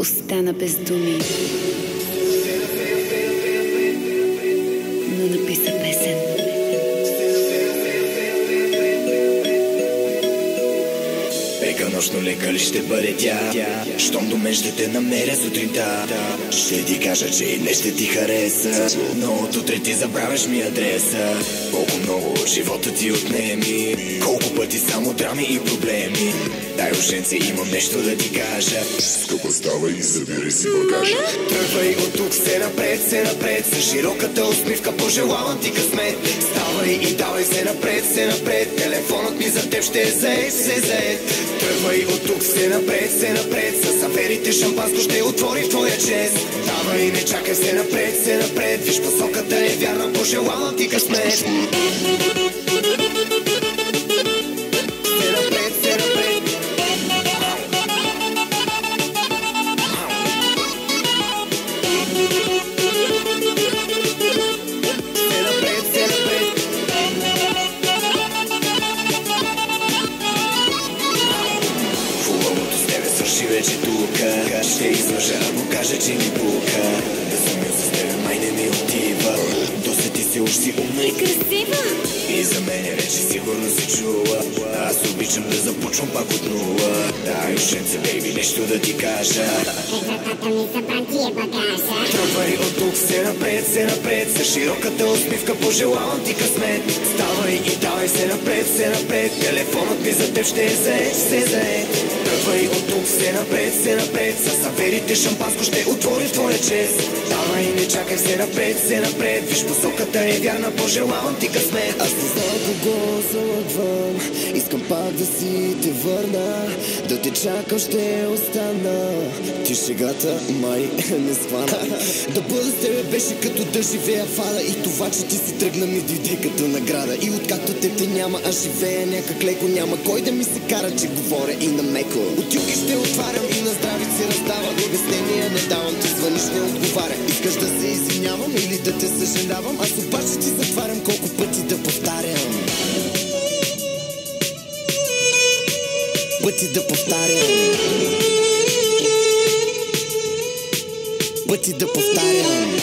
Остана без думи, но написа песен. Лека нощно, лека ли ще бъде тя? Щом до мен ще те намеря сутринта. Ще ти кажа, че и днес ще ти хареса, но от утре ти забравяш ми адреса. Колко много живота ти отнеми, колко пъти само драми и проблеми. Дай, ушенце, имам нещо да ти кажа. Скъпа, ставай и забирай си багажа. Тръгвай от тук, все напред, с широката усмивка пожелавам ти късмет. Ставай и давай все напред, телефонът ми за теб ще е заед. Тръгвай от тук, все напред, с аферите шампанско ще отвори в твоя чест. Давай, не чакай, все напред, виж посоката е вярна, пожелавам ти късмет. Вече тука ще излъжа, ако кажа, че ми пука. Да съм мил с тебе, май не ми отива. Досети се, уж си умна И красива. И за мене вече сигурно се чува. Аз обичам да започвам пак от нула. Дай, ушенце, бейби, нещо да ти кажа. Тата ми събран ти е багажа. Тръгвай от тук, все напред, с широката усмивка пожелавам ти късмет. Ставай и давай все напред, телефонът ми за теб ще е заед. Тръгвай от тук, все напред, с аферите шампанско ще отвори в твоя чест. Давай, не чакай, все напред, виж посоката е вярна, пожелавам ти късмет. Аз не знам кого залъгвам, искам пак да си те върна, да те чакам ще остана. Ти шегата май не схвана. Да бъда с тебе беше като да живея в ада, и това, че ти си тръгна ми дойде като награда. И откакто те няма, аз живея някак леко, няма кой да ми се кара, че говоря и на меко. От юги ще отварям и на здрави си раздавам, обяснения не давам, ти звъниш не отговаря. Искаш да се извинявам или да те съжалявам, аз обаче ти затварям, колко пъти да повтарям. Пъти да повтарям. Пъти да повтарям.